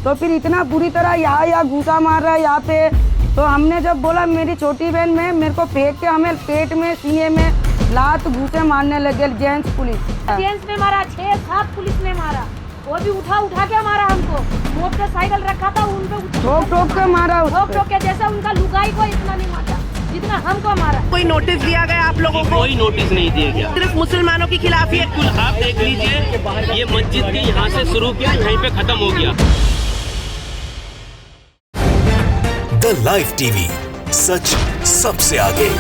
तो फिर इतना बुरी तरह यहाँ घूसा मार रहा है यहाँ पे। तो हमने जब बोला मेरी छोटी बहन में मेरे को फेंक के हमें पेट में सीने में लात घूसे मारने लगे जेंट्स पुलिस। जेंट्स ने मारा, 6-7 पुलिस ने मारा, वो भी उठा के मारा हमको। मोटरसाइकिल रखा था उन पे ठोक के मारा, ठोक के जैसा उनका लुगाई को इतना नहीं मारा जितना हमको मारा। कोई नोटिस दिया गया आप लोगों को? कोई नोटिस नहीं दिया गया, सिर्फ मुसलमानों के खिलाफ ही। बिल्कुल आप देख लीजिए, ये मस्जिद की यहाँ से शुरू किया, यहीं पे खत्म हो गया। द लाइव टीवी, सच सबसे आगे।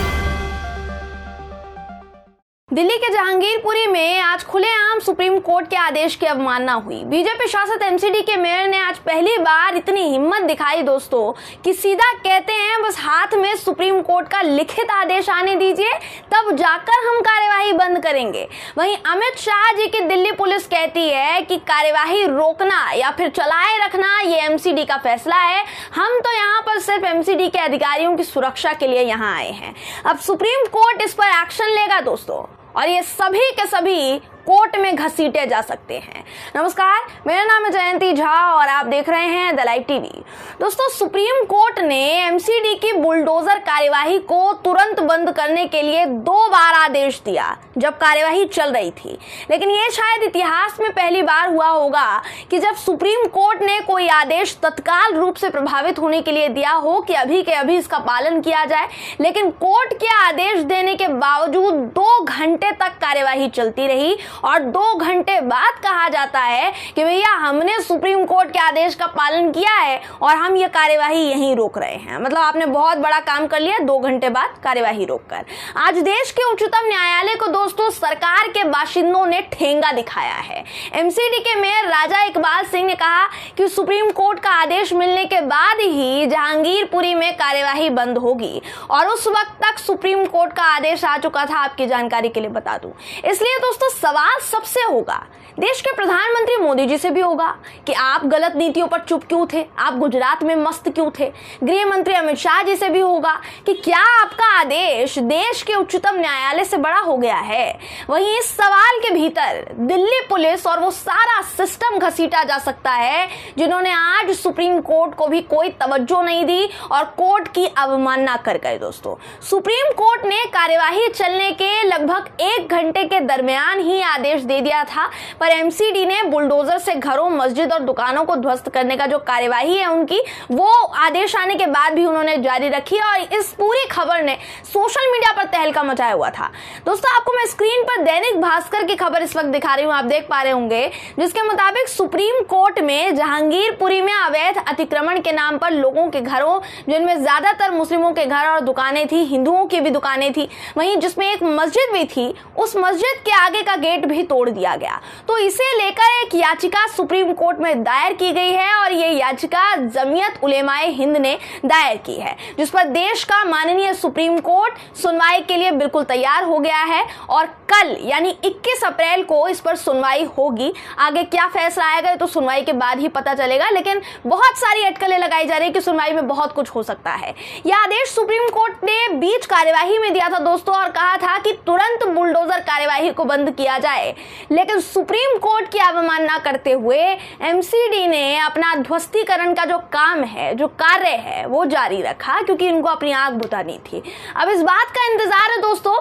दिल्ली के जहांगीरपुरी में आज खुलेआम सुप्रीम कोर्ट के आदेश की अवमानना हुई। बीजेपी शासित एमसीडी के मेयर ने आज पहली बार इतनी हिम्मत दिखाई दोस्तों कि सीधा कहते हैं बस हाथ में सुप्रीम कोर्ट का लिखित आदेश आने दीजिए तब जाकर हम कार्यवाही बंद करेंगे। वहीं अमित शाह जी की दिल्ली पुलिस कहती है कि कार्यवाही रोकना या फिर चलाए रखना ये एमसीडी का फैसला है, हम तो यहाँ पर सिर्फ एमसीडी के अधिकारियों की सुरक्षा के लिए यहाँ आए हैं। अब सुप्रीम कोर्ट इस पर एक्शन लेगा दोस्तों और ये सभी के सभी कोर्ट में घसीटे जा सकते हैं। नमस्कार, मेरा नाम है जयंती झा और आप देख रहे हैं द लाइव टीवी। दोस्तों, सुप्रीम कोर्ट ने एमसीडी की बुलडोजर कार्यवाही को तुरंत बंद करने के लिए 2 बार आदेश दिया जब कार्यवाही चल रही थी, लेकिन ये शायद इतिहास में पहली बार हुआ होगा कि जब सुप्रीम कोर्ट ने कोई आदेश तत्काल रूप से प्रभावित होने के लिए दिया हो कि अभी के अभी इसका पालन किया जाए, लेकिन कोर्ट के आदेश देने के बावजूद 2 घंटे तक कार्यवाही चलती रही और 2 घंटे बाद कहा जाता है कि भैया हमने सुप्रीम कोर्ट के आदेश का पालन किया है और हम ये कार्यवाही यहीं रोक रहे हैं। मतलब आपने बहुत बड़ा काम कर लिया 2 घंटे बाद कार्यवाही रोककर। आज देश के उच्चतम न्यायालय को दोस्तों सरकार के बाशिंदों ने ठेंगा दिखाया है। एमसीडी के मेयर राजा इकबाल सिंह ने कहा कि सुप्रीम कोर्ट का आदेश मिलने के बाद ही जहांगीरपुरी में कार्यवाही बंद होगी और उस वक्त तक सुप्रीम कोर्ट का आदेश आ चुका था। आपकी जानकारी के लिए बता दूं, इसलिए दोस्तों सवाल सबसे होगा, देश के प्रधानमंत्री मोदी जी से भी होगा कि आप गलत नीतियों पर चुप क्यों थे, आप गुजरात में मस्त क्यों थे। गृह मंत्री अमित शाह जी से भी होगा कि क्या आपका आदेश देश के उच्चतम न्यायालय से बड़ा हो गया है। वहीं इस सवाल के भीतर दिल्ली पुलिस और वो सारा सिस्टम घसीटा जा सकता है जिन्होंने आज सुप्रीम कोर्ट को भी कोई तवज्जो नहीं दी और कोर्ट की अवमानना कर गए। दोस्तों, सुप्रीम कोर्ट ने कार्यवाही चलने के लगभग 1 घंटे के दरमियान ही आदेश दे दिया था, पर एमसीडी ने बुलडोजर से घरों, मस्जिद और दुकानों को ध्वस्त करने का जो कार्यवाही है उनकी, वो आदेश आने के बाद भी उन्होंने जारी रखी और इस पूरी खबर ने सोशल मीडिया पर तहलका मचाया हुआ था। दोस्तों, आपको मैं स्क्रीन पर दैनिक भास्कर की खबर इस वक्त दिखा रही हूं, आप देख पा रहे होंगे, जिसके मुताबिक सुप्रीम कोर्ट में जहांगीरपुरी में अवैध अतिक्रमण के नाम पर लोगों के घरों, जिनमें ज्यादातर मुस्लिमों के घर और दुकानें थी, हिंदुओं की भी दुकानें थी, वहीं जिसमें एक मस्जिद भी थी, उस मस्जिद के आगे का गेट भी तोड़ दिया गया। तो इसे लेकर एक याचिका सुप्रीम कोर्ट में दायर की गई है और ये याचिका जमीयत उलेमाए हिंद ने दायर की है, जिस पर देश का माननीय सुप्रीम कोर्ट सुनवाई के लिए बिल्कुल तैयार हो गया है और कल यानी 21 अप्रैल को इस पर सुनवाई होगी। आगे क्या फैसला आएगा तो सुनवाई के बाद ही पता चलेगा, लेकिन बहुत सारी अटकलें लगाई जा रही है कि सुनवाई में बहुत कुछ हो सकता है। यह आदेश सुप्रीम कोर्ट ने बीच कार्यवाही में दिया था दोस्तों और कहा था कि तुरंत बुलडोजर कार्यवाही को बंद किया जाए, लेकिन सुप्रीम कोर्ट की अवमानना करते हुए एमसीडी ने अपना ध्वस्तीकरण का जो काम है, जो कार्य है, वो जारी रखा क्योंकि इनको अपनी आग बुझानी थी। अब इस बात का इंतजार है दोस्तों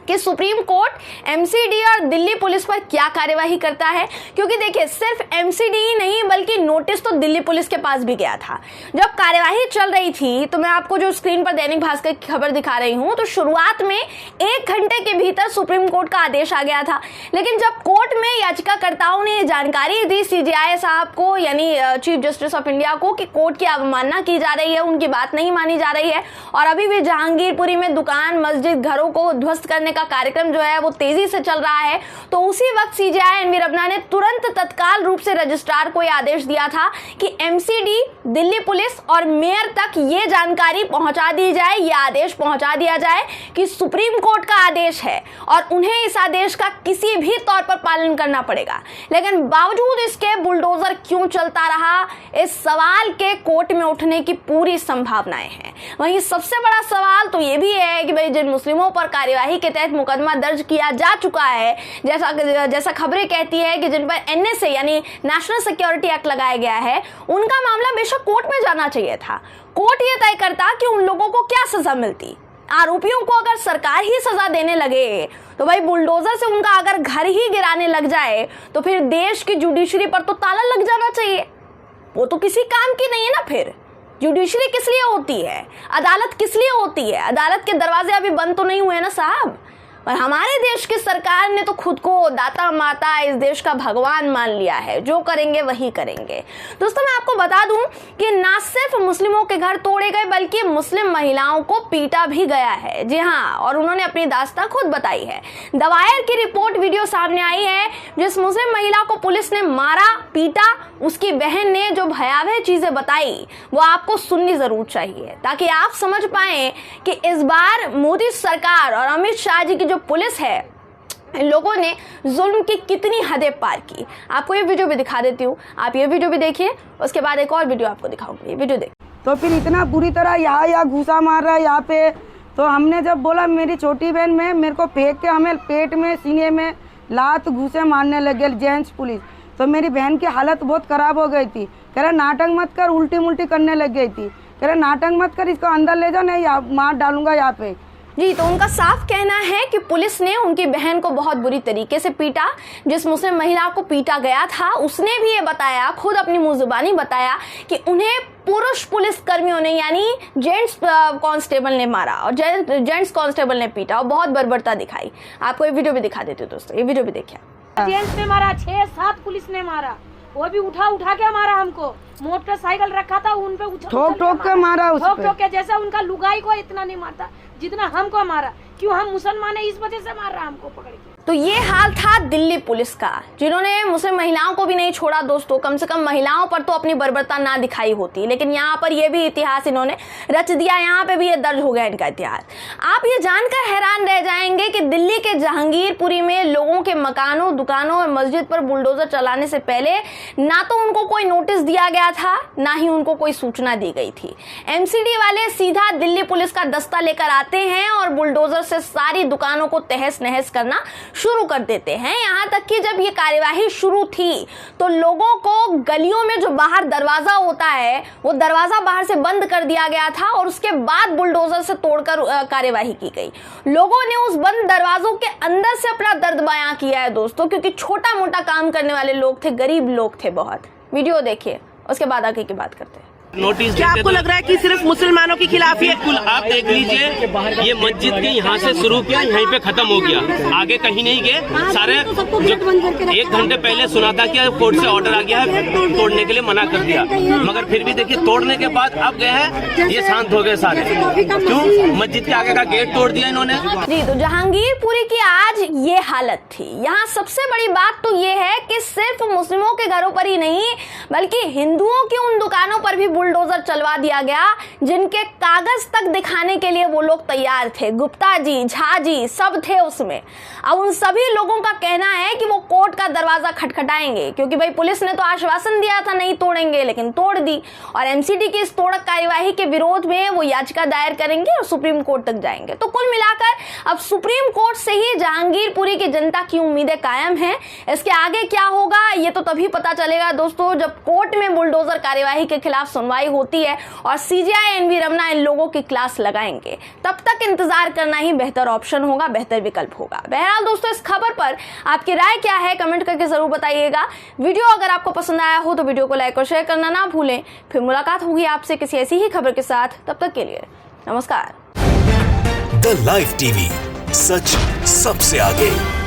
कि सुप्रीम कोर्ट एमसीडी और दिल्ली पुलिस पर क्या कार्यवाही करता है, क्योंकि देखिए सिर्फ एमसीडी ही नहीं बल्कि नोटिस तो दिल्ली पुलिस के पास भी गया था। जब कार्यवाही चल रही थी तो मैं आपको जो स्क्रीन पर दैनिक भास्कर की खबर दिखा रही हूं, तो शुरुआत में 1 घंटे के भीतर सुप्रीम कोर्ट का आदेश आ गया था, लेकिन जब कोर्ट में याचिकाकर्ताओं ने जानकारी दी सीजेआई साहब को यानी चीफ जस्टिस ऑफ इंडिया को कि कोर्ट की अवमानना की जा रही है, उनकी बात नहीं मानी जा रही है और अभी भी जहांगीरपुरी में दुकान, मस्जिद, घरों को ध्वस्त करने का कार्यक्रम जो है वो तेजी से चल रहा है, तो उसी वक्त सीजेआई एनवी रमना ने तुरंत तत्काल रूप से रजिस्ट्रार को यह आदेश दिया था कि एमसीडी, दिल्ली पुलिस और मेयर तक ये जानकारी पहुंचा दी जाए, यह आदेश पहुंचा दिया जाए कि सुप्रीम कोर्ट का आदेश है और उन्हें इस आदेश का किसी भी तौर पर पालन करना पड़ेगा। लेकिन बावजूद इसके बुलडोजर क्यों चलता रहा, इस सवाल के कोर्ट में उठने की पूरी संभावनाएं हैं। वहीं सबसे बड़ा सवाल तो यह भी है कि भाई जिन मुस्लिमों पर कार्यवाही के के तहत मुकदमा दर्ज किया जा चुका है। जैसा खबरें कहती है कि जिन पर NSA यानी नेशनल सिक्योरिटी एक्ट लगाया गया है, उनका मामला बेशक कोर्ट में जाना चाहिए था। कोर्ट ये तय करता कि उन लोगों को क्या सजा मिलती। आरोपियों को अगर सरकार ही सजा देने लगे तो भाई बुलडोजर से उनका अगर घर ही गिराने लग जाए तो फिर देश की जुडिशरी पर तो ताला लग जाना चाहिए। वो तो किसी काम की नहीं है ना। फिर जुडिशरी किस लिए होती है, अदालत किस लिए होती है? अदालत के दरवाजे अभी बंद तो नहीं हुए ना साहब। और हमारे देश की सरकार ने तो खुद को दाता माता, इस देश का भगवान मान लिया है। जो करेंगे वही करेंगे। दोस्तों मैं आपको बता दूं कि ना सिर्फ मुस्लिमों के घर तोड़े गए बल्कि मुस्लिम महिलाओं को पीटा भी गया है। जी हाँ, और उन्होंने अपनी दास्तां खुद बताई है। द वायर की रिपोर्ट वीडियो सामने आई है जिस मुस्लिम महिला को पुलिस ने मारा, पीटा, उसकी बहन ने जो भयावह चीजें बताई वो आपको सुननी जरूर चाहिए ताकि आप समझ पाए कि इस बार मोदी सरकार और अमित शाह जी की जो पुलिस है, लोगों ने जुल्म की कितनी हदें पार की। आपको ये वीडियो भी दिखा देती हूँ, आप ये वीडियो भी देखिए, उसके बाद एक और वीडियो आपको दिखाऊंगी। ये वीडियो देखिए। तो फिर इतना बुरी तरह यहाँ घूसा मार रहा है यहाँ पे। तो हमने जब बोला मेरी छोटी बहन में मेरे को फेंक के हमें पेट में, सीने में लात घूसे मारने लगे जेंट्स पुलिस। तो मेरी बहन की हालत बहुत ख़राब हो गई थी। कह रहा नाटक मत कर, उल्टी मुल्टी करने लग गई थी। कह रहा नाटक मत कर, इसको अंदर ले जाओ, नहीं मार डालूंगा यहाँ पे। जी, तो उनका साफ कहना है कि पुलिस ने उनकी बहन को बहुत बुरी तरीके से पीटा। जिस मुस्लिम महिला को पीटा गया था उसने भी ये बताया, खुद अपनी मुंह जुबानी बताया कि उन्हें पुरुष पुलिस कर्मियों ने यानी जेंट्स कांस्टेबल ने मारा और जेंट्स कांस्टेबल ने पीटा और बहुत बर्बरता दिखाई। आपको ये वीडियो भी दिखा देती हूँ दोस्तों, ये वीडियो भी देखिए। जेंट्स ने मारा, 6-7 पुलिस ने मारा, वो भी उठा के मारा हमको। मोटरसाइकिल रखा था उन पे ठोक के मारा, ठोक के। जैसे उनका लुगाई को इतना नहीं मारता जितना हमको मारा। क्यों? हम मुसलमान है, इस वजह से मार रहा हमको पकड़ के। तो ये हाल था दिल्ली पुलिस का, जिन्होंने मुस्लिम महिलाओं को भी नहीं छोड़ा दोस्तों। कम से कम महिलाओं पर तो अपनी बर्बरता ना दिखाई होती, लेकिन यहाँ पर ये भी इतिहास इन्होंने रच दिया। यहाँ पे भी ये दर्ज हो गया इनका इतिहास। आप ये जानकर हैरान रह जाएंगे कि दिल्ली के जहांगीरपुरी में लोगों के मकानों, दुकानों और मस्जिद पर बुलडोजर चलाने से पहले ना तो उनको कोई नोटिस दिया गया था, ना ही उनको कोई सूचना दी गई थी। MCD वाले सीधा दिल्ली पुलिस का दस्ता लेकर आते हैं और बुलडोजर से सारी दुकानों को तहस नहस करना शुरू कर देते हैं। यहाँ तक कि जब ये कार्यवाही शुरू थी तो लोगों को गलियों में जो बाहर दरवाजा होता है वो दरवाजा बाहर से बंद कर दिया गया था और उसके बाद बुलडोजर से तोड़कर कार्यवाही की गई। लोगों ने उस बंद दरवाजों के अंदर से अपना दर्द बयां किया है दोस्तों, क्योंकि छोटा मोटा काम करने वाले लोग थे, गरीब लोग थे बहुत। वीडियो देखिए, उसके बाद आगे की बात करते हैं। नोटिस क्या आपको लग रहा है कि सिर्फ मुसलमानों के खिलाफ ये? बिल्कुल, आप देख लीजिए, ये मस्जिद के यहाँ से शुरू किया, यहीं पे खत्म हो गया, आगे कहीं नहीं गए। सारे जो 1 घंटे पहले सुना था कि कोर्ट से ऑर्डर आ गया है, तोड़ने के लिए मना कर दिया, मगर फिर भी देखिए तोड़ने के बाद अब गए हैं, ये शांत हो गए सारे। क्यों? मस्जिद के आगे का गेट तोड़ दिया इन्होंने। जी, तो जहांगीरपुरी की आज ये हालत थी। यहाँ सबसे बड़ी बात तो ये है कि सिर्फ मुस्लिमों के घरों पर ही नहीं बल्कि हिंदुओं की उन दुकानों पर भी बुलडोजर चलवा दिया गया जिनके कागज तक दिखाने के लिए वो लोग तैयार थे। गुप्ता जी, झा जी सब थे उसमें। अब उन सभी लोगों का कहना है कि वो कोर्ट का दरवाजा खटखटाएंगे, क्योंकि भाई पुलिस ने तो आश्वासन दिया था नहीं तोड़ेंगे, लेकिन तोड़ दी। और MCD की इस तोड़क कार्यवाही के विरोध में वो याचिका दायर करेंगे और सुप्रीम कोर्ट तक जाएंगे। तो कुल मिलाकर अब सुप्रीम कोर्ट से ही जहांगीरपुरी की जनता की उम्मीदें कायम हैं। इसके आगे क्या होगा ये तो तभी पता चलेगा दोस्तों जब कोर्ट में बुलडोजर कार्यवाही के खिलाफ सुनवाई होती है और CJI NV रमना इन लोगों की क्लास लगाएंगे। तब तक इंतजार करना ही बेहतर ऑप्शन होगा, बेहतर विकल्प होगा। बहरहाल दोस्तों, इस खबर पर आपकी राय क्या है कमेंट करके जरूर बताइएगा। वीडियो अगर आपको पसंद आया हो तो वीडियो को लाइक और शेयर करना ना भूलें। फिर मुलाकात होगी आपसे किसी ऐसी ही खबर के साथ, तब तक के लिए नमस्कार। द लाइव टीवी, सच सबसे आगे।